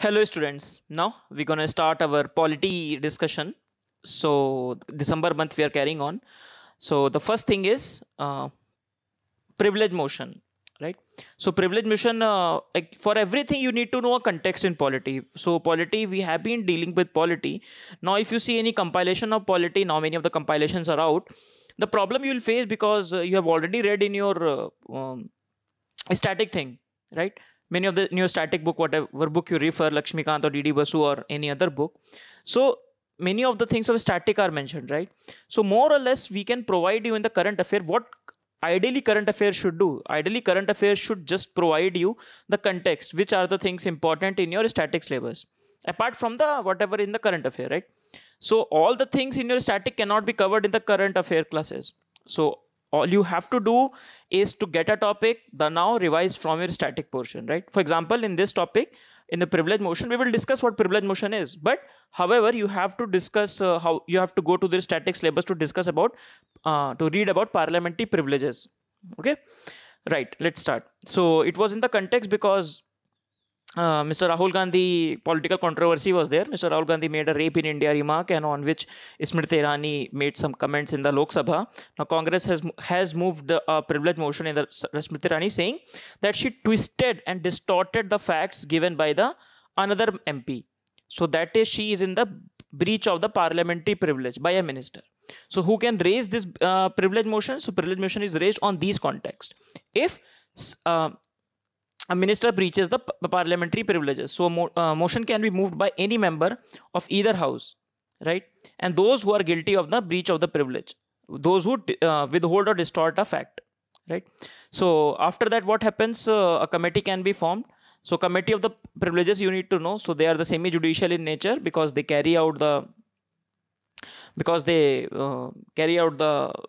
Hello students, now we're going to start our polity discussion. So December month we are carrying on. So the first thing is privilege motion, right? So privilege motion, like for everything you need to know a context in polity. So polity, we have been dealing with polity. Now if you see any compilation of polity, now many of the compilations are out. The problem you will face because you have already read in your static thing, right? Many of the new static book, whatever book you refer, Lakshmikant or DD Basu or any other book. So many of the things of static are mentioned, right? So more or less we can provide you in the current affair what ideally current affairs should do. Ideally current affairs should just provide you the context, which are the things important in your static syllabus, apart from the whatever in the current affair, right? So all the things in your static cannot be covered in the current affair classes. So all you have to do is to get a topic, the now revise from your static portion, right? For example, in this topic, in the privilege motion, we will discuss what privilege motion is. But however, you have to discuss how you have to go to the static syllabus to discuss about, to read about parliamentary privileges. Okay, right, let's start. So it was in the context because Mr. Rahul Gandhi political controversy was there. Mr. Rahul Gandhi made a rape in India remark, and on which Smriti Irani made some comments in the Lok Sabha. Now Congress has moved a privilege motion in the Smriti Irani saying that she twisted and distorted the facts given by the another MP. So that is, she is in the breach of the parliamentary privilege by a minister. So who can raise this privilege motion? So privilege motion is raised on these contexts. If a minister breaches the parliamentary privileges, so motion can be moved by any member of either house, right? And those who are guilty of the breach of the privilege, those who withhold or distort a fact, right? So after that, what happens? A committee can be formed. So committee of the privileges, you need to know, so they are the semi judicial in nature because they carry out the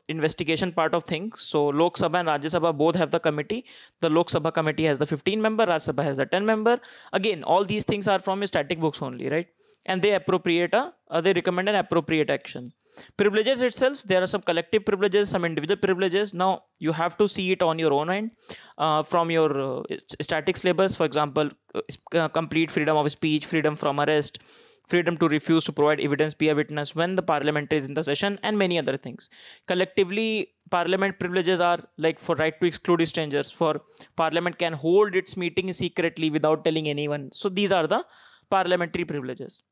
investigation part of things. So Lok Sabha and Rajya Sabha both have the committee. The Lok Sabha committee has the 15 member, Rajya Sabha has the 10 member. Again, all these things are from static books only, right? And they they recommend an appropriate action. Privileges itself, there are some collective privileges, some individual privileges. Now you have to see it on your own end from your static syllabus. For example, complete freedom of speech, freedom from arrest, freedom to refuse to provide evidence, be a witness when the parliament is in the session, and many other things. Collectively, parliament privileges are like for right to exclude strangers, for parliament can hold its meeting secretly without telling anyone. So these are the parliamentary privileges,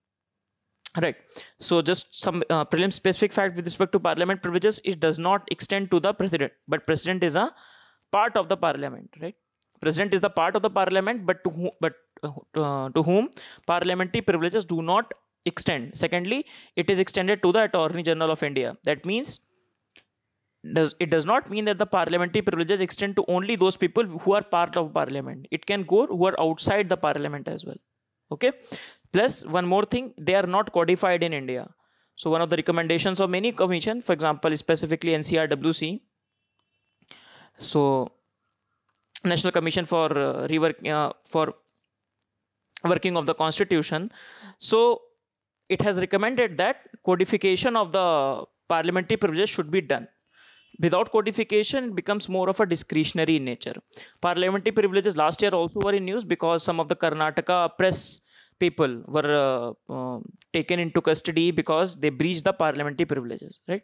right? So just some prelim specific fact with respect to parliament privileges: it does not extend to the president, but president is a part of the parliament, right? President is the part of the parliament, but to whom parliamentary privileges do not extend. Secondly, it is extended to the Attorney General of India. That means it does not mean that the parliamentary privileges extend to only those people who are part of parliament. It can go who are outside the parliament as well. Okay. Plus one more thing, they are not codified in India. So one of the recommendations of many commission, for example, specifically NCRWC, so National Commission for for working of the Constitution. So it has recommended that codification of the parliamentary privileges should be done. Without codification, it becomes more of a discretionary in nature. Parliamentary privileges last year also were in news because some of the Karnataka press people were taken into custody because they breached the parliamentary privileges, right?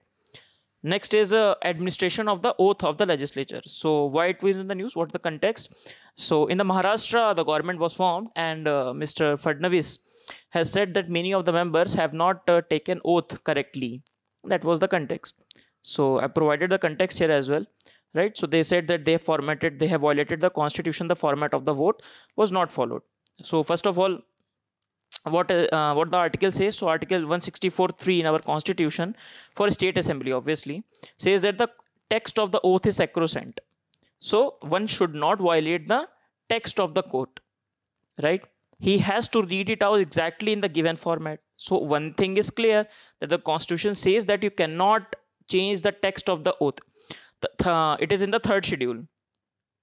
Next is administration of the oath of the legislature. So why it was in the news? What the context? So in the Maharashtra, the government was formed, and Mr. Fadnavis has said that many of the members have not taken oath correctly. That was the context. So I provided the context here as well, right? So they said that they have violated the constitution. The format of the vote was not followed. So first of all, what the article says, so article 164(3) in our constitution for state assembly obviously says that the text of the oath is sacrosanct. So one should not violate the text of the court, right? He has to read it out exactly in the given format. So one thing is clear, that the constitution says that you cannot change the text of the oath. It is in the third schedule.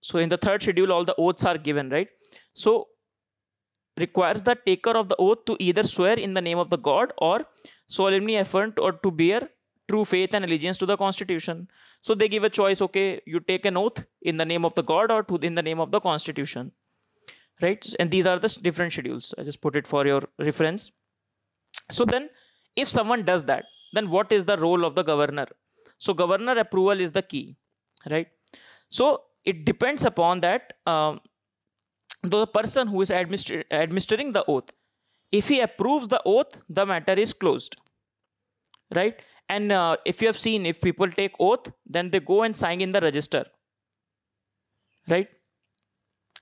So in the third schedule all the oaths are given, right? So requires the taker of the oath to either swear in the name of the God or solemnly affirm or to bear true faith and allegiance to the constitution. So they give a choice, okay, you take an oath in the name of the God or in the name of the constitution, right? And these are the different schedules. I just put it for your reference. So then if someone does that, then what is the role of the governor? So governor approval is the key, right? So it depends upon that the person who is administering the oath, if he approves the oath, the matter is closed, right? And if you have seen, if people take oath, then they go and sign in the register, right?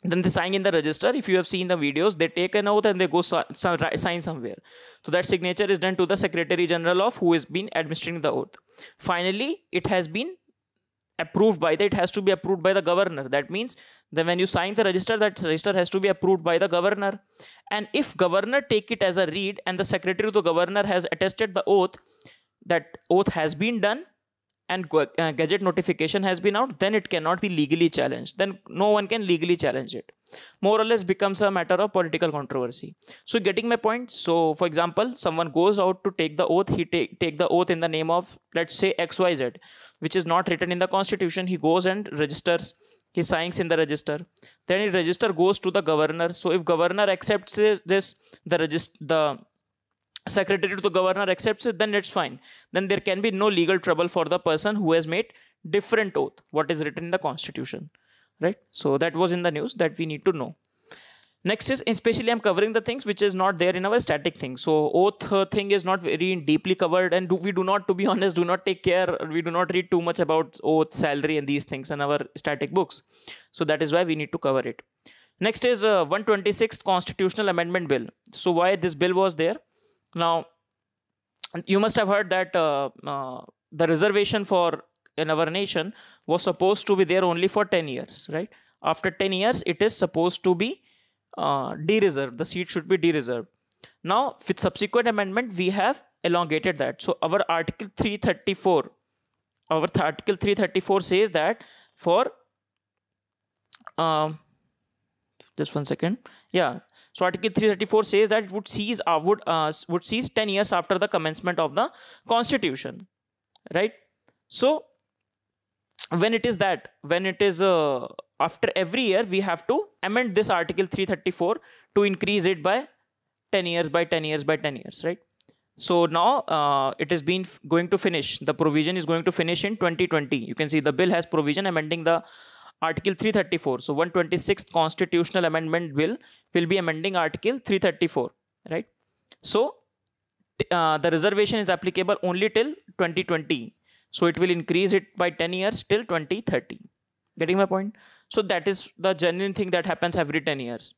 Then they sign in the register. If you have seen the videos, they take an oath and they go sign somewhere. So that signature is done to the Secretary General of who has been administering the oath. Finally, it has been approved by it has to be approved by the governor. That means that when you sign the register, that register has to be approved by the governor. And if governor take it as a read and the secretary to the governor has attested the oath, that oath has been done and gazette notification has been out, then it cannot be legally challenged. Then no one can legally challenge it. More or less becomes a matter of political controversy. So getting my point? So for example, someone goes out to take the oath, he take the oath in the name of, let's say, XYZ, which is not written in the constitution. He goes and registers, he signs in the register. Then the register goes to the governor. So if governor accepts this, the secretary to the governor accepts it, then it's fine. Then there can be no legal trouble for the person who has made different oath what is written in the constitution, right? So that was in the news that we need to know. Next is, especially I'm covering the things which is not there in our static thing. So oath thing is not very deeply covered, and we do not, to be honest, do not take care, we do not read too much about oath, salary and these things in our static books. So that is why we need to cover it. Next is 126th Constitutional Amendment Bill. So why this bill was there? Now, you must have heard that the reservation for in our nation was supposed to be there only for 10 years, right? After 10 years, it is supposed to be de-reserved. The seat should be de-reserved. Now, with subsequent amendment, we have elongated that. So, our Article 334, Article 334 says that for just one second. Yeah. So Article 334 says that it would cease 10 years after the commencement of the Constitution, right? So when it is after every year, we have to amend this Article 334 to increase it by 10 years, by 10 years, by 10 years, right? So now it has been going to finish. The provision is going to finish in 2020. You can see the bill has provision amending the Article 334. So 126th Constitutional Amendment Bill will be amending Article 334, right? So the reservation is applicable only till 2020. So it will increase it by 10 years till 2030. Getting my point? So that is the genuine thing that happens every 10 years.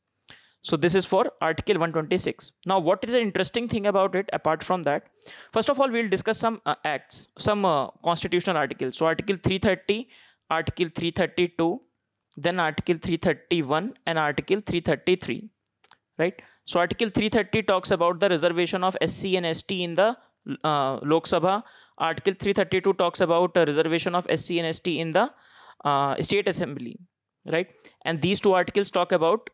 So this is for Article 126. Now, what is the interesting thing about it apart from that? First of all, we'll discuss some acts, some constitutional articles. So Article 330, Article 332, then Article 331 and Article 333, right? So Article 330 talks about the reservation of SC and ST in the Lok Sabha. Article 332 talks about reservation of SC and ST in the State Assembly, right? And these two articles talk about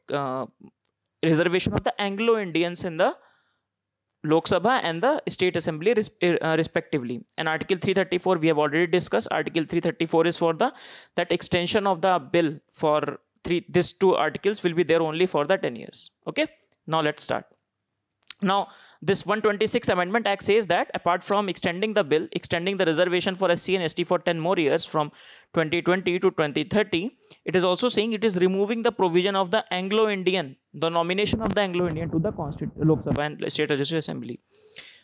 reservation of the Anglo-Indians in the Lok Sabha and the State Assembly respectively. And Article 334 we have already discussed. Article 334 is for that extension of the bill for these two articles will be there only for the 10 years. Okay, now let's start. Now, this 126th Amendment Act says that apart from extending the bill, extending the reservation for SC and ST for 10 more years from 2020 to 2030, it is also saying it is removing the provision of the Anglo-Indian, the nomination of the Anglo-Indian to the Lok Sabha and State Legislative Assembly,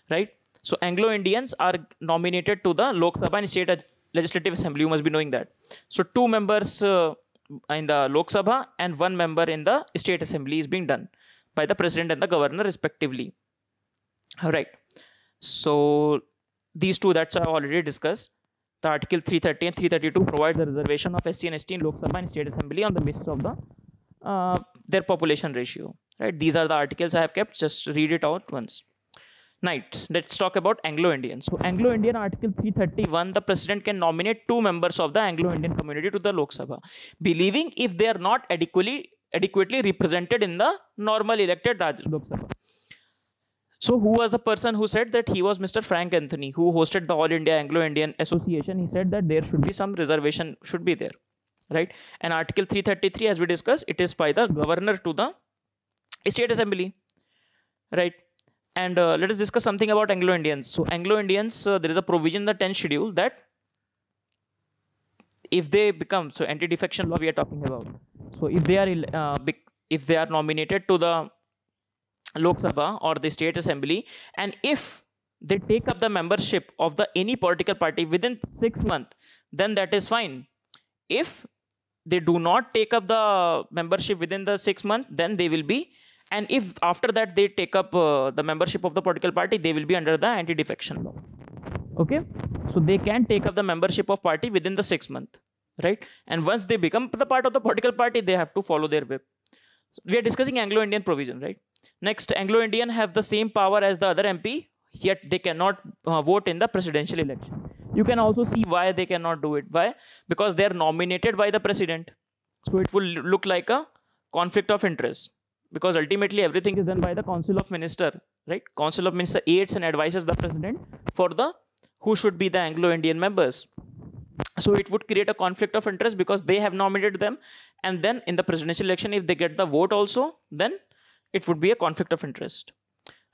right? So Anglo-Indians are nominated to the Lok Sabha and State Legislative Assembly. You must be knowing that. So 2 members in the Lok Sabha and 1 member in the State Assembly is being done by the president and the governor respectively. All right. So these two, that's I already discussed. The Article 330 and 332 provides the reservation of SC and ST in Lok Sabha and State Assembly on the basis of the their population ratio. Right. These are the articles I have kept. Just read it out once. Right. Let's talk about Anglo-Indians. So Anglo-Indian Article 331, the president can nominate 2 members of the Anglo-Indian community to the Lok Sabha, believing if they are not adequately represented in the normal elected Lok Sabha. So who was the person who said that? He was Mr. Frank Anthony, who hosted the All India Anglo-Indian Association. He said that there should be some reservation should be there, right? And Article 333, as we discussed, it is by the governor to the State Assembly, right? And let us discuss something about Anglo-Indians. So Anglo-Indians, there is a provision in the 10th schedule that if they become, so anti-defection law we are talking about. So if they are if they are nominated to the Lok Sabha or the State Assembly, and if they take up the membership of the any political party within 6 months, then that is fine. If they do not take up the membership within the 6 months, then they will be, and if after that they take up the membership of the political party, they will be under the anti-defection law. Okay, so they can take up the membership of party within the 6 months, right? And once they become the part of the political party, they have to follow their whip. So we are discussing Anglo-Indian provision, right? Next, Anglo-Indian have the same power as the other MP, yet they cannot vote in the presidential election. You can also see why they cannot do it. Why? Because they are nominated by the president. So it will look like a conflict of interest, because ultimately everything is done by the Council of Minister, right? Council of Minister aids and advises the president for the who should be the Anglo-Indian members. So it would create a conflict of interest because they have nominated them, and then in the presidential election, if they get the vote also, then it would be a conflict of interest,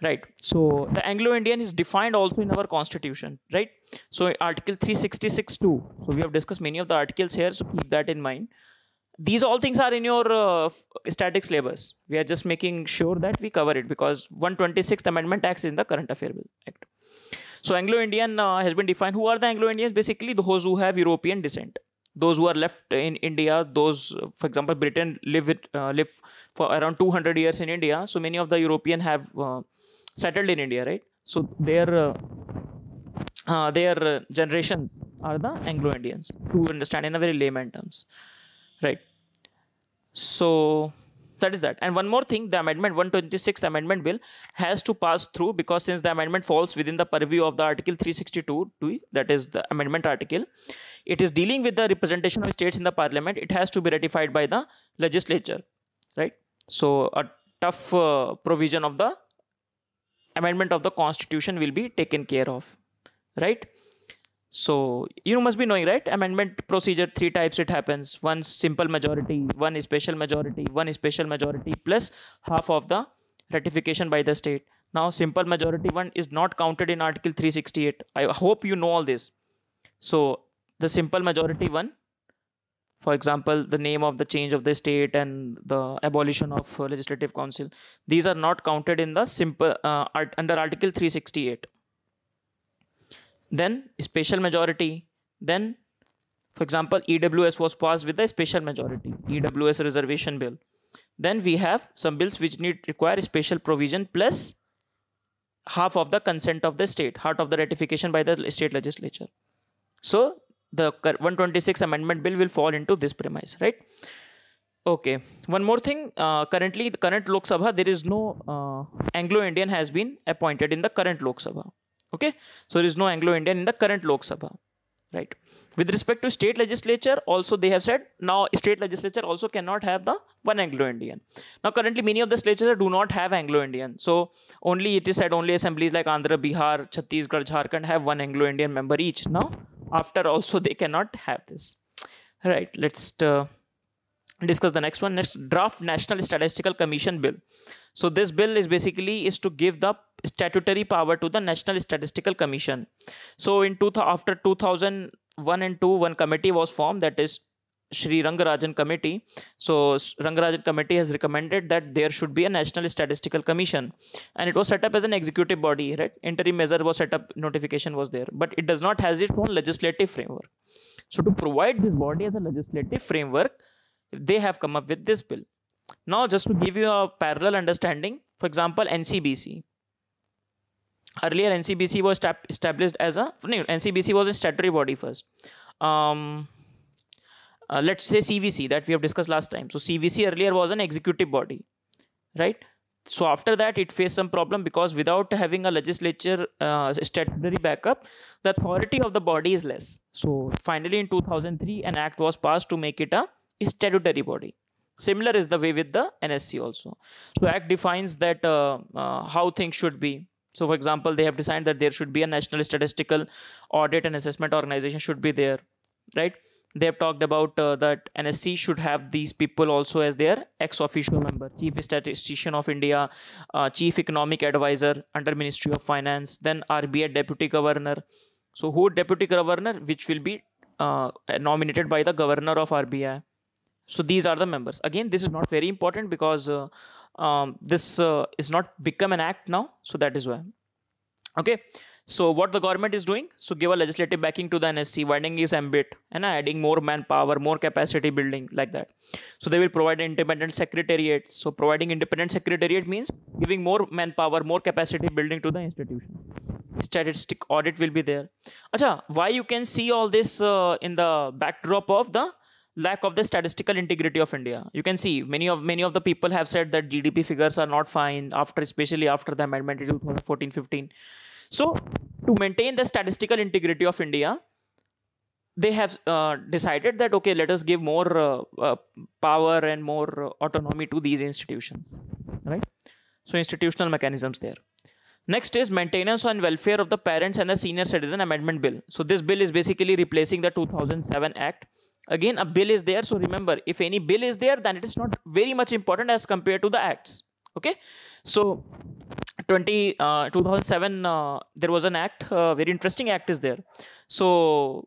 right? So the Anglo-Indian is defined also in our constitution, right? So Article 366(2). So we have discussed many of the articles here, so keep that in mind. These all things are in your static syllabus. We are just making sure that we cover it because 126th Amendment Act is in the Current Affair Bill Act. So Anglo-Indian has been defined. Who are the Anglo-Indians? Basically those who have European descent. Those who are left in India, those, for example, Britain live for around 200 years in India. So many of the European have settled in India, right? So their generations are the Anglo-Indians, to understand in a very layman terms, right? So that is that. And one more thing, the amendment 126th Amendment Bill has to pass through, because since the amendment falls within the purview of the Article 362, that is the amendment article, it is dealing with the representation of states in the parliament. It has to be ratified by the legislature, right? So a tough provision of the amendment of the constitution will be taken care of, right? So you must be knowing, right? Amendment procedure, 3 types it happens. One simple majority, one special majority, one special majority plus half of the ratification by the state. Now simple majority one is not counted in Article 368. I hope you know all this. So the simple majority one, for example, the name of the change of the state and the abolition of legislative council, these are not counted in the simple under Article 368. Then special majority, then for example EWS was passed with a special majority, EWS reservation bill. Then we have some bills which require special provision plus half of the consent of the state, half of the ratification by the state legislature. So the 126th Amendment Bill will fall into this premise, right? Okay, one more thing, currently the current Lok Sabha, there is no Anglo-Indian has been appointed in the current Lok Sabha. Okay, so there is no Anglo-Indian in the current Lok Sabha, right? With respect to state legislature, also they have said now state legislature also cannot have the one Anglo-Indian. Now currently many of the legislatures do not have Anglo-Indian. So only it is said only assemblies like Andhra, Bihar, Chhattisgarh, Jharkhand have one Anglo-Indian member each. Now after also they cannot have this, right? Let's discuss the next one. Next, draft National Statistical Commission bill. So this bill is basically to give the statutory power to the National Statistical Commission. So in after 2001 and 2, one committee was formed, that is Shri Rangarajan Committee. So Rangarajan Committee has recommended that there should be a National Statistical Commission, and it was set up as an executive body, right? Interim measure was set up, notification was there, but it does not has its own legislative framework. So to provide this body as a legislative framework, they have come up with this bill. Now just to give you a parallel understanding, for example NCBC. Earlier NCBC was established as NCBC was a statutory body first. Let's say CVC that we have discussed last time. So CVC earlier was an executive body, right? So after that it faced some problem because without having a legislature statutory backup, the authority of the body is less. So finally in 2003 an act was passed to make it a statutory body. Similar is the way with the NSC also. So act defines that how things should be. So for example, they have decided that there should be a National Statistical Audit and Assessment Organization should be there, right? they have talked about that NSC should have these people also as their ex officio member: Chief Statistician of India, Chief Economic Advisor under Ministry of Finance, then RBI Deputy Governor. So who Deputy Governor, which will be nominated by the Governor of RBI. So these are the members. Again, this is not very important because this is not become an act now. So that is why. Okay. So what the government is doing? So give a legislative backing to the NSC, widening its ambit and adding more manpower, more capacity building, like that. So they will provide an independent secretariat. So providing independent secretariat means giving more manpower, more capacity building to the institution. Statistic audit will be there. Acha, why you can see all this in the backdrop of the lack of the statistical integrity of India? You can see many of the people have said that GDP figures are not fine after, especially after the amendment in 2014-15. So to maintain the statistical integrity of India, they have decided that, okay, let us give more power and more autonomy to these institutions, right? So institutional mechanisms there. Next is maintenance and welfare of the parents and the senior citizen amendment bill. So this bill is basically replacing the 2007 Act. Again, a bill is there. So remember, if any bill is there, then it is not very much important as compared to the acts. Okay. So 2007, there was an act, very interesting act is there. So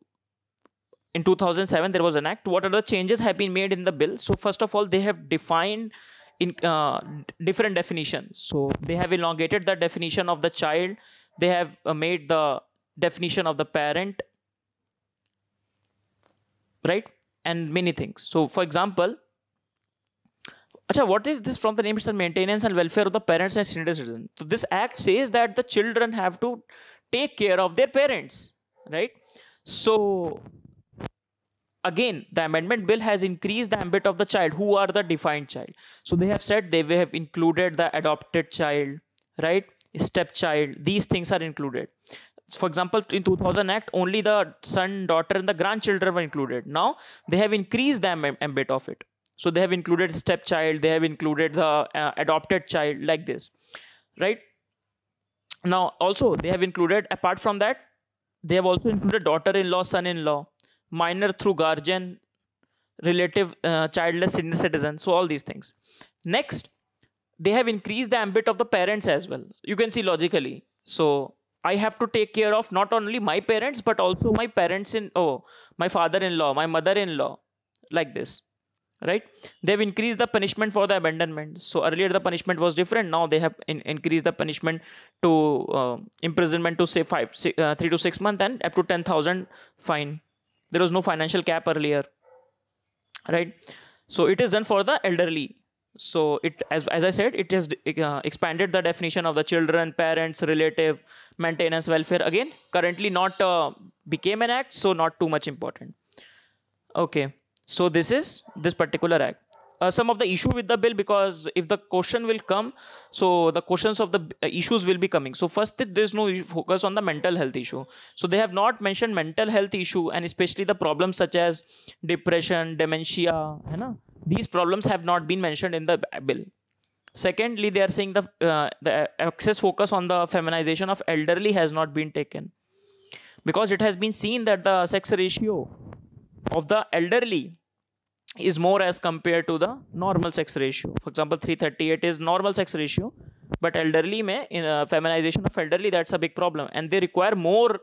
in 2007, there was an act. What are the changes have been made in the bill? So first of all, they have defined in different definitions. So they have elongated the definition of the child. They have made the definition of the parent, right? And many things. So for example, Acha, what is this from the name itself? Maintenance and welfare of the parents and senior citizens. So this act says that the children have to take care of their parents, right? So again, the amendment bill has increased the ambit of the child. Who are the defined child? So they have said they have included the adopted child, right? Stepchild. These things are included. For example, in 2000 Act, only the son, daughter, and the grandchildren were included. Now they have increased the ambit of it. So they have included stepchild, they have included the adopted child, like this, right? Now also they have included, apart from that, they have also included daughter-in-law, son-in-law, minor through guardian, relative, childless senior citizen. So all these things. Next, they have increased the ambit of the parents as well. You can see logically. So I have to take care of not only my parents, but also my parents my father-in-law, my mother-in-law, like this. Right? They've increased the punishment for the abandonment. So earlier the punishment was different. Now they have increased the punishment to imprisonment to say 3 to 6 months and up to 10,000 fine. There was no financial cap earlier, right? So it is done for the elderly. So it, as I said, it has expanded the definition of the children, parents, relative, maintenance, welfare. Again, currently not became an act, so not too much important. Okay. So this is this particular act. Some of the issue with the bill, because if the question will come, so the questions of the issues will be coming. So first, there is no focus on the mental health issue. So they have not mentioned mental health issue, and especially the problems such as depression, dementia, these problems have not been mentioned in the bill. Secondly, they are saying the excess focus on the feminization of elderly has not been taken, because it has been seen that the sex ratio of the elderly is more as compared to the normal sex ratio. For example, 338 is normal sex ratio, but elderly feminization of elderly, that's a big problem, and they require more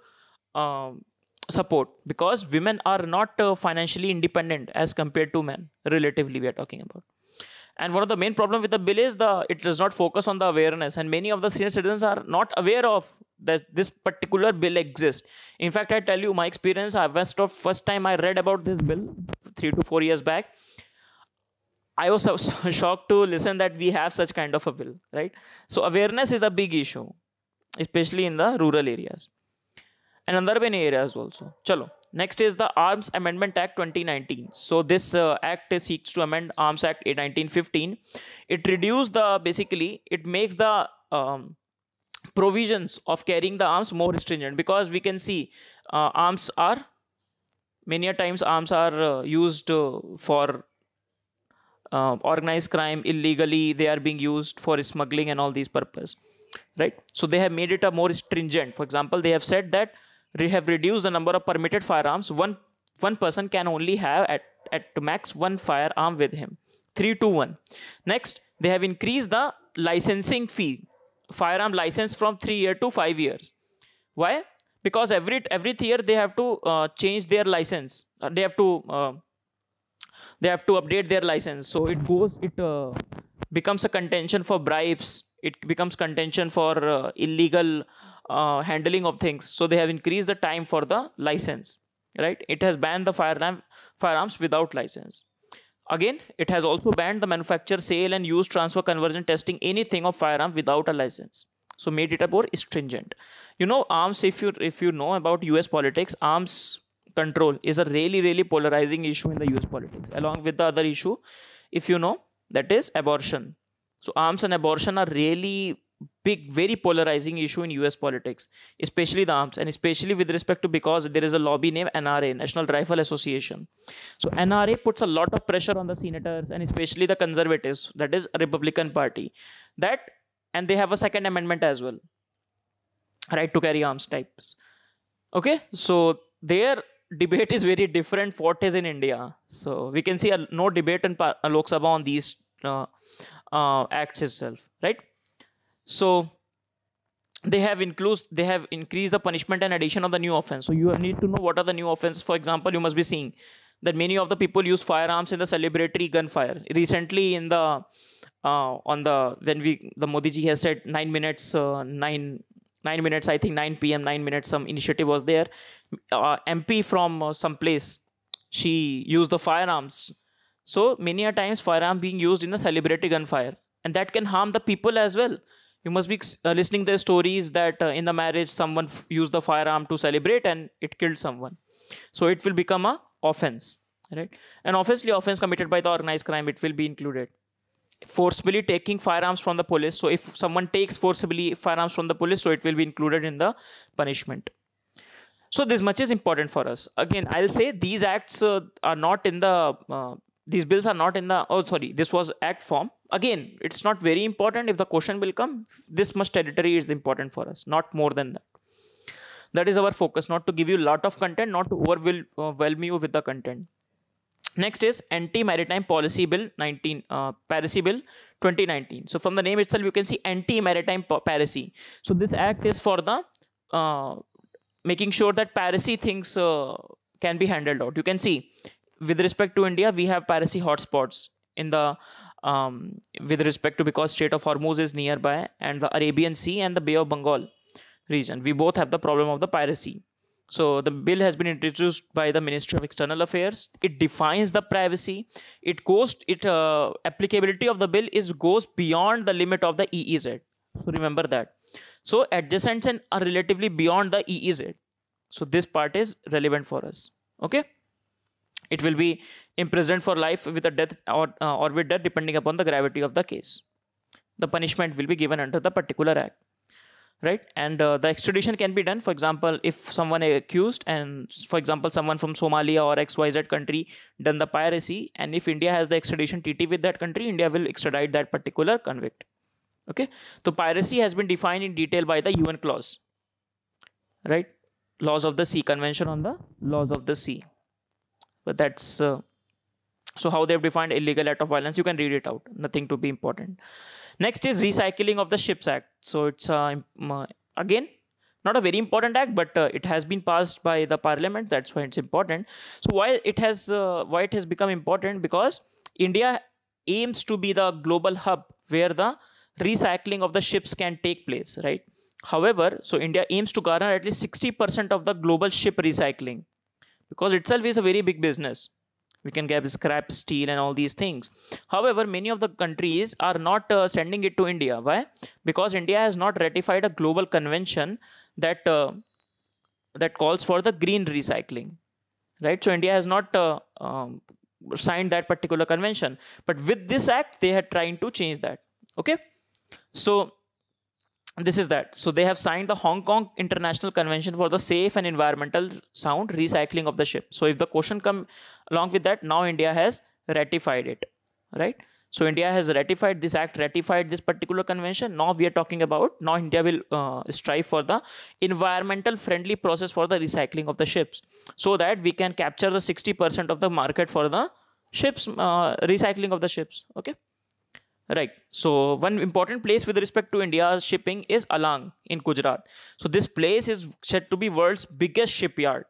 support, because women are not financially independent as compared to men, relatively we are talking about. And one of the main problem with the bill is it does not focus on the awareness, and many of the senior citizens are not aware of that this particular bill exists. In fact, I tell you my experience. First time I read about this bill 3 to 4 years back, I was so shocked to listen that we have such kind of a bill, right? So awareness is a big issue, especially in the rural areas and in urban areas also. Chalo. Next is the Arms Amendment Act 2019. So this act seeks to amend Arms Act 1915. It reduced it makes the provisions of carrying the arms more stringent, because we can see many times arms are used for organized crime illegally. They are being used for smuggling and all these purposes, right? So they have made it a more stringent. For example, they have said that they have reduced the number of permitted firearms. One one person can only have at max one firearm with him. 3 to 1. Next, they have increased the licensing fee, firearm license from 3 years to 5 years. Why? Because every year they have to change their license. They have to update their license. So it becomes a contention for bribes. It becomes contention for illegal handling of things. So they have increased the time for the license, right? It has banned the firearms without license. Again, it has also banned the manufacture, sale and use, transfer, conversion, testing anything of firearm without a license. So made it a more stringent. Arms, if you know about US politics, arms control is a really polarizing issue in the US politics, along with the other issue, if you know, that is abortion. So arms and abortion are really big, very polarizing issue in US politics, especially the arms, and especially with respect to, because there is a lobby named NRA, National Rifle Association. So NRA puts a lot of pressure on the senators and especially the conservatives, that is Republican Party, and they have a second amendment as well, right to carry arms types. Okay, so their debate is very different from what is in India. So we can see no debate in Lok Sabha on these acts itself, right? So they have increased the punishment and addition of the new offense. So you need to know what are the new offense. For example, you must be seeing that many of the people use firearms in the celebratory gunfire. Recently, in the the Modi ji has said 9 minutes, 9 minutes, I think 9 p.m. 9 minutes. Some initiative was there. MP from some place, she used the firearms. So many a times firearm being used in the celebratory gunfire, and that can harm the people as well. You must be listening to the stories that in the marriage someone used the firearm to celebrate and it killed someone. So it will become a offense, right? And obviously offense committed by the organized crime, it will be included. Forcibly taking firearms from the police. So if someone takes forcibly firearms from the police, so it will be included in the punishment. So this much is important for us. Again, I'll say these acts are not in the these bills are not in the, this was act form. Again, it's not very important. If the question will come, this much territory is important for us, not more than that. That is our focus, not to give you a lot of content, not to overwhelm you with the content. Next is Anti-Maritime Policy Bill 19, Piracy Bill 2019. So from the name itself, you can see anti-maritime piracy. So this act is for the making sure that piracy things can be handled out. You can see, with respect to India, we have piracy hotspots in the with respect to, because Strait of Hormuz is nearby, and the Arabian Sea and the Bay of Bengal region. We both have the problem of the piracy. So the bill has been introduced by the Ministry of External Affairs. It defines the privacy. Applicability of the bill goes beyond the limit of the EEZ. So remember that. So adjacents are relatively beyond the EEZ. So this part is relevant for us. Okay. It will be imprisoned for life with a death or with death, depending upon the gravity of the case. The punishment will be given under the particular act, right? And the extradition can be done. For example, if someone is accused, and for example, someone from Somalia or XYZ country done the piracy, and if India has the extradition treaty with that country, India will extradite that particular convict. Okay. So piracy has been defined in detail by the UN clause, right? Laws of the Sea, Convention on the Laws of the Sea. But that's so how they've defined illegal act of violence. You can read it out. Nothing to be important. Next is Recycling of the Ships Act. So it's again not a very important act, but it has been passed by the Parliament. That's why it's important. So why it has become important? Because India aims to be the global hub where the recycling of the ships can take place, right? However, so India aims to garner at least 60% of the global ship recycling, because itself is a very big business. We can get scrap steel and all these things. However, many of the countries are not sending it to India. Why? Because India has not ratified a global convention that that calls for the green recycling, right? So India has not signed that particular convention. But with this act, they are trying to change that. Okay. So this is that. So they have signed the Hong Kong International Convention for the safe and environmental sound recycling of the ship. So if the question come along with that, now India has ratified it, right? So India has ratified this act, ratified this particular convention. Now we are talking about, now India will strive for the environmental friendly process for the recycling of the ships, so that we can capture the 60% of the market for the ships, recycling of the ships. Okay, right. So one important place with respect to India's shipping is Alang in Gujarat. So this place is said to be world's biggest shipyard.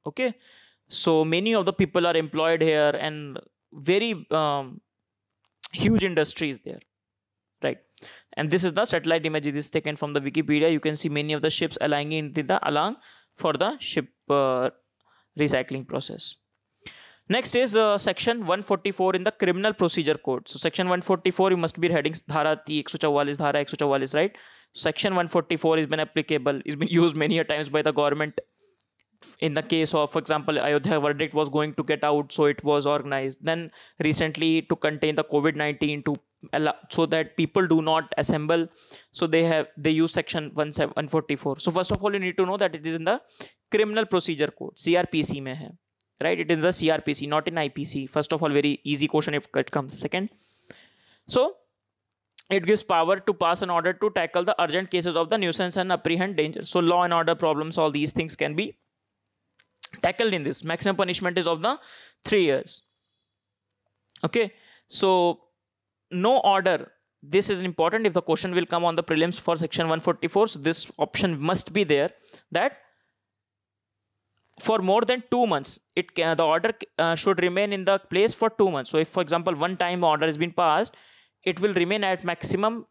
Okay, so many of the people are employed here, and very huge industries there, right? And this is the satellite image. This is taken from the Wikipedia. You can see many of the ships aligning into the Alang for the ship recycling process. Next is section 144 in the criminal procedure code. So section 144, you must be heading dhara 144, dhara 144, right? Section 144 has been applicable, is been used many a times by the government. In the case of, for example, Ayodhya verdict was going to get out, so it was organized. Then recently, to contain the COVID-19, to allow, so that people do not assemble, so they use section 144. So first of all, you need to know that it is in the criminal procedure code, CRPC mein hai, right? It is the CRPC, not in IPC. First of all, very easy question if it comes. Second, so it gives power to pass an order to tackle the urgent cases of the nuisance and apprehend danger. So law and order problems, all these things can be tackled in this. Maximum punishment is of the 3 years. Okay, so no order. This is important if the question will come on the prelims for section 144. So this option must be there, that for more than 2 months, the order should remain in the place for 2 months. So if, for example, one time order has been passed, it will remain at maximum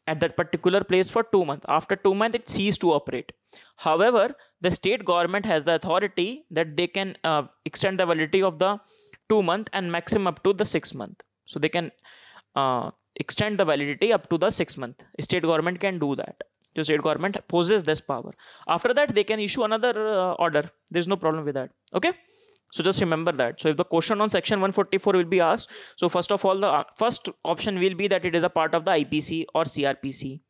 at that particular place for 2 months. After 2 months, it ceases to operate. However, the state government has the authority that they can extend the validity of the 2 month and maximum up to the 6 month. So they can extend the validity up to the 6 month. State government can do that. The state government possesses this power. After that, they can issue another order. There's no problem with that. Okay. So just remember that. So if the question on section 144 will be asked, so first of all, the first option will be that it is a part of the IPC or CRPC,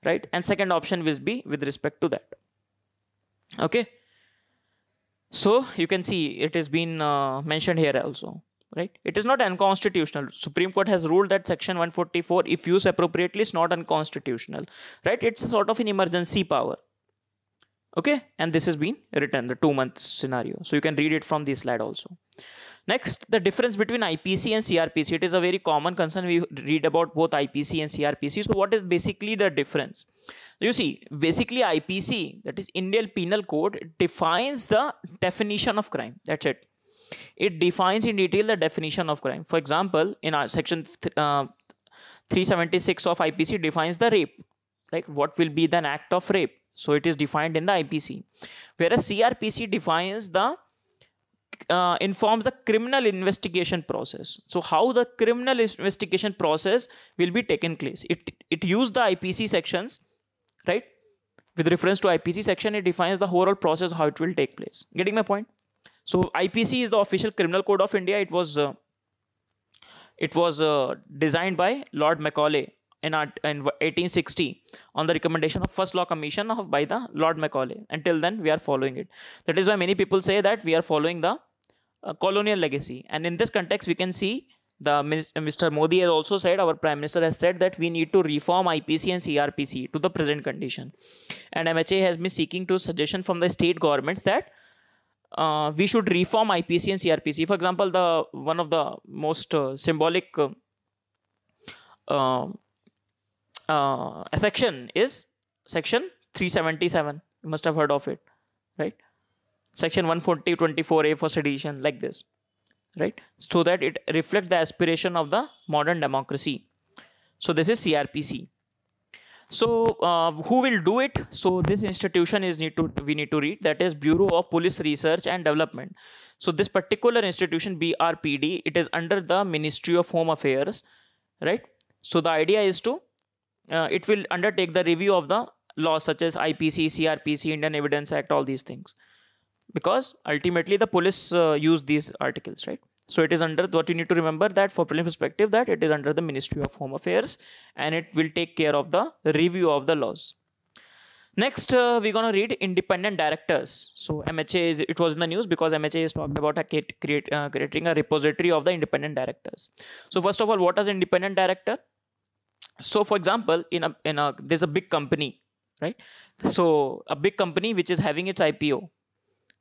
right? And second option will be with respect to that. Okay. So you can see it has been mentioned here also, right? It is not unconstitutional. Supreme Court has ruled that section 144, if used appropriately, is not unconstitutional, right? It's a sort of an emergency power. Okay, and this has been written, the 2 month scenario. So you can read it from this slide also. Next, the difference between IPC and CRPC. It is a very common concern. We read about both IPC and CRPC. So what is basically the difference? You see, basically IPC, that is Indian Penal Code, defines the definition of crime. That's it. It defines in detail the definition of crime. For example, in our section 376 of IPC defines the rape. Like what will be an act of rape? So it is defined in the IPC, whereas CRPC defines the informs the criminal investigation process. So how the criminal investigation process will be taken place. It used the IPC sections, right? With reference to IPC section, it defines the overall process, how it will take place. Getting my point? So IPC is the official criminal code of India. It was designed by Lord Macaulay in 1860 on the recommendation of First Law Commission by the Lord Macaulay. Until then, we are following it. That is why many people say that we are following the colonial legacy. And in this context, we can see Mr. Modi has also said, our Prime Minister has said that we need to reform IPC and CRPC to the present condition. And MHA has been seeking to suggestion from the state governments that we should reform IPC and CRPC. For example, one of the most symbolic section is section 377. You must have heard of it, right? Section 140(24)(a) for sedition, like this, right? So that it reflects the aspiration of the modern democracy. So this is CRPC. So who will do it? So this institution is we need to read, that is Bureau of Police Research and Development. So this particular institution, BRPD, it is under the Ministry of Home Affairs, right? So the idea is to it will undertake the review of the laws such as IPC, CRPC, Indian Evidence Act, all these things, because ultimately the police use these articles, right? So it is under, what you need to remember, that for preliminary perspective, that it is under the Ministry of Home Affairs and it will take care of the review of the laws. Next, we're gonna read independent directors. So MHA it was in the news because MHA is talking about creating a repository of the independent directors. So first of all, what is independent director? So for example, in a there's a big company, right? So a big company which is having its IPO.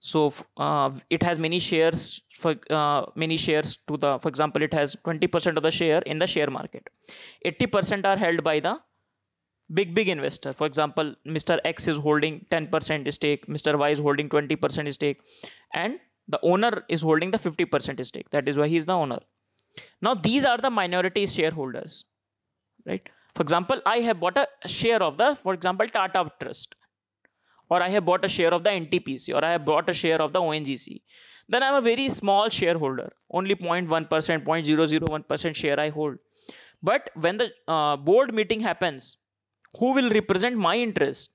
So it has many shares for example, it has 20% of the share in the share market. 80% are held by the big investor. For example, Mr. X is holding 10% stake, Mr. Y is holding 20% stake, and the owner is holding the 50% stake. That is why he is the owner. Now these are the minority shareholders, right? For example, I have bought a share of the, for example, Tata Trust, or I have bought a share of the NTPC, or I have bought a share of the ONGC. Then I'm a very small shareholder, only 0.1%, 0.001% share I hold. But when the board meeting happens, who will represent my interest?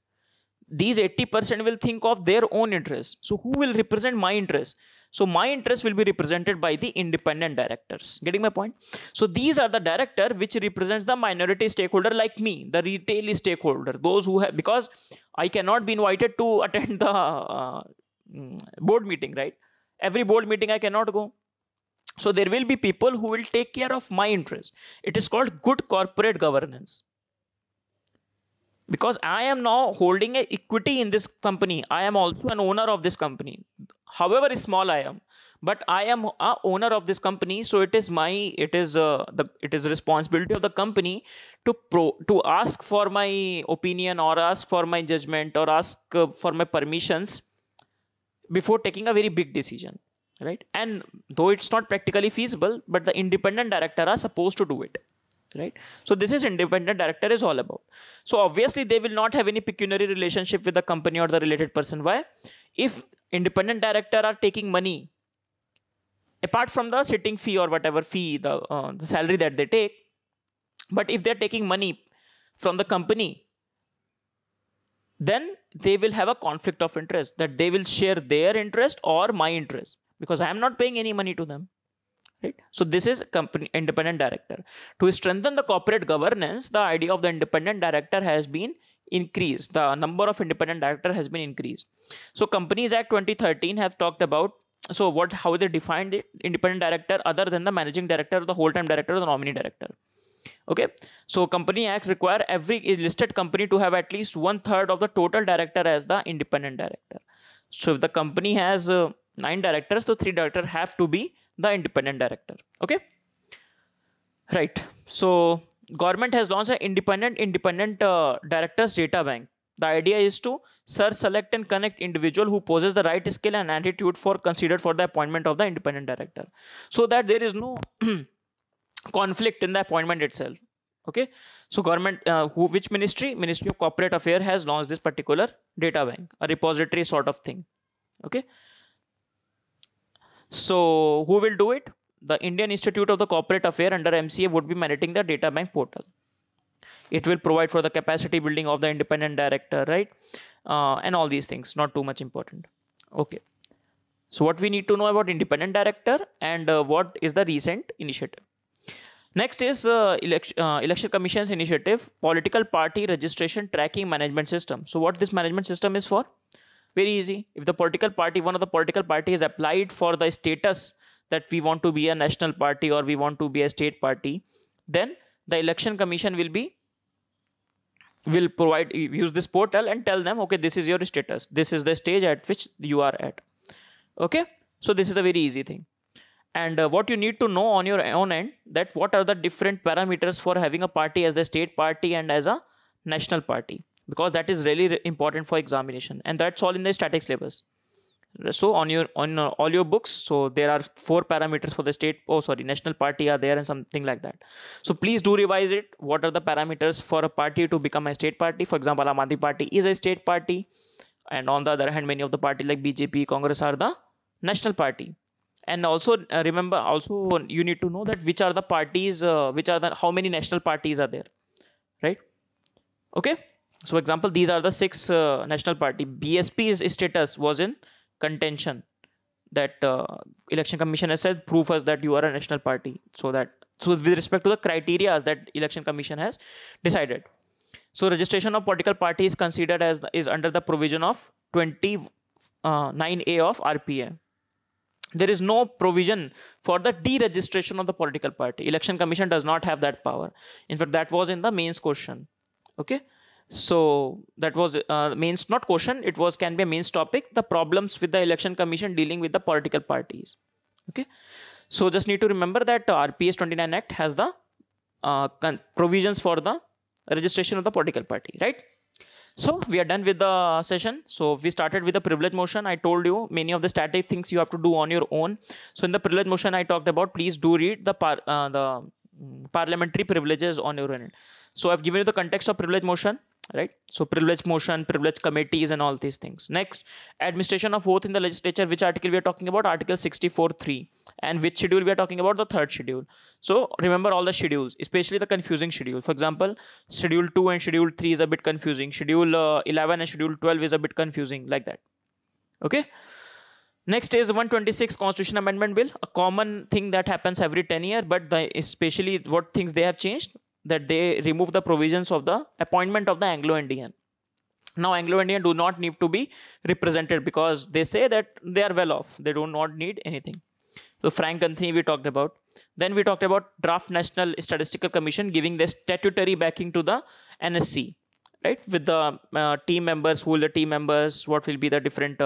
These 80% will think of their own interest. So who will represent my interest? So my interest will be represented by the independent directors. Getting my point? So these are the director which represents the minority stakeholder like me, the retail stakeholder, those who have, because I cannot be invited to attend the board meeting, right? Every board meeting I cannot go. So there will be people who will take care of my interest. It is called good corporate governance. Because I am now holding a equity in this company, I am also an owner of this company, however small I am, but I am a owner of this company. So it is the responsibility of the company to ask for my opinion, or ask for my judgment, or ask for my permissions before taking a very big decision, right? And though it's not practically feasible, but the independent director are supposed to do it, right? So this is independent director is all about. So obviously they will not have any pecuniary relationship with the company or the related person. Why? If independent director are taking money apart from the sitting fee or whatever fee, the salary that they take, but if they're taking money from the company, then they will have a conflict of interest, that they will share their interest or my interest, because I am not paying any money to them. Right? So this is company independent director. To strengthen the corporate governance, the idea of the independent director has been increased. The number of independent director has been increased. So Companies Act 2013 have talked about, so how they defined it, independent director other than the managing director, the whole-time director, or the nominee director. Okay, so Company Act require every listed company to have at least 1/3 of the total director as the independent director. So if the company has 9 directors, so 3 directors have to be the independent director. Okay, right. So government has launched an independent directors data bank. The idea is to search, select, and connect individual who possess the right skill and attitude for considered for the appointment of the independent director, so that there is no conflict in the appointment itself. Okay, so government which Ministry of Corporate Affairs has launched this particular data bank, a repository sort of thing. Okay, so who will do it? The Indian Institute of the Corporate Affairs under MCA would be managing the data bank portal. It will provide for the capacity building of the independent director, right? And all these things, not too much important. Okay, so what we need to know about independent director, and what is the recent initiative. Next is Election Commission's initiative, Political Party Registration Tracking Management System. So what this management system is for? Very easy. If the political party, one of the political party has applied for the status that we want to be a national party or we want to be a state party, then the Election Commission will use this portal and tell them, okay, this is your status. This is the stage at which you are at. Okay. So this is a very easy thing. And what you need to know on your own end, that what are the different parameters for having a party as a state party and as a national party, because that is really important for examination, and that's all in the statics syllabus. So on all your books, so there are 4 parameters for the national party are there, and something like that. So please do revise it. What are the parameters for a party to become a state party? For example, Aam Aadmi Party is a state party, and on the other hand, many of the parties like BJP, Congress are the national party. And also remember, also you need to know that which are the parties, how many national parties are there, right? Okay, so example, these are the 6 national party. BSP's status was in contention, that Election Commission has said, prove us that you are a national party. So with respect to the criteria that Election Commission has decided. So registration of political party is considered as is under the provision of 29A of RPA. There is no provision for the deregistration of the political party. Election Commission does not have that power. In fact, that was in the mains question. Okay, so that was mains, not question. It was can be a mains topic. The problems with the Election Commission dealing with the political parties. Okay, so just need to remember that RPS 29 Act has the provisions for the registration of the political party, right? So we are done with the session. So we started with the privilege motion. I told you many of the static things you have to do on your own. So in the privilege motion, I talked about, please do read the parliamentary privileges on your own. So I've given you the context of privilege motion, right? So privilege motion, privilege committees and all these things. Next, administration of oath in the legislature. Which article we are talking about? Article 64(3). And which schedule we are talking about? The third schedule. So remember all the schedules, especially the confusing schedule. For example, schedule 2 and schedule 3 is a bit confusing. Schedule 11 and schedule 12 is a bit confusing, like that. Okay. Next is 126 Constitution Amendment Bill, a common thing that happens every 10 years, but especially what things they have changed, that they remove the provisions of the appointment of the Anglo-Indian. Now Anglo-Indian do not need to be represented because they say that they are well off. They do not need anything. So Frank Anthony we talked about. Then we talked about Draft National Statistical Commission giving the statutory backing to the NSC, right? With the team members, who will the team members, what will be the different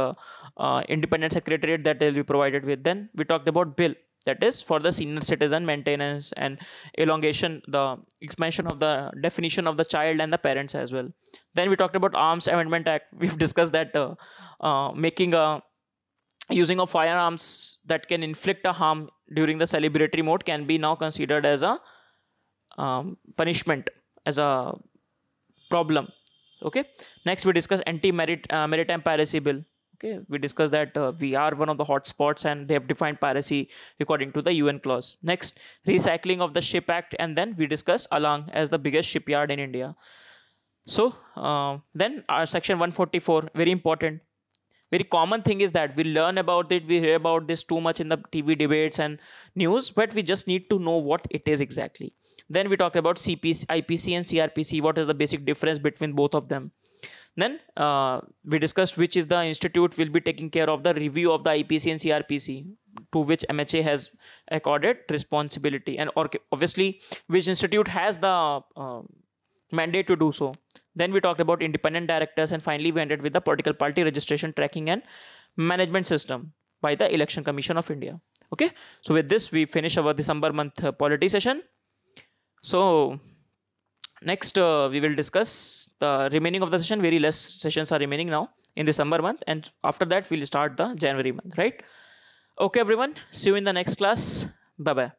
independent secretariat that they'll be provided with. Then we talked about bill, that is for the senior citizen maintenance and elongation, the expansion of the definition of the child and the parents as well. Then we talked about Arms Amendment Act. We've discussed that making a using of firearms that can inflict a harm during the celebratory mode can be now considered as a punishment, as a problem. Okay. Next we discuss anti-maritime piracy bill. Okay, we discussed that we are one of the hotspots and they have defined piracy according to the UN clause. Next, recycling of the Ship Act, and then we discuss Alang as the biggest shipyard in India. So then our section 144, very important. Very common thing is that we learn about it, we hear about this too much in the TV debates and news, but we just need to know what it is exactly. Then we talked about CPC, IPC and CRPC, what is the basic difference between both of them. Then we discussed which is the institute will be taking care of the review of the IPC and CRPC, to which MHA has accorded responsibility, and obviously which institute has the mandate to do so. Then we talked about independent directors, and finally we ended with the political party registration, tracking and management system by the Election Commission of India. Okay, so with this we finish our December month polity session. So next we will discuss the remaining of the session. Very less sessions are remaining now in December month, and after that we'll start the January month, right? Okay everyone, see you in the next class. Bye bye.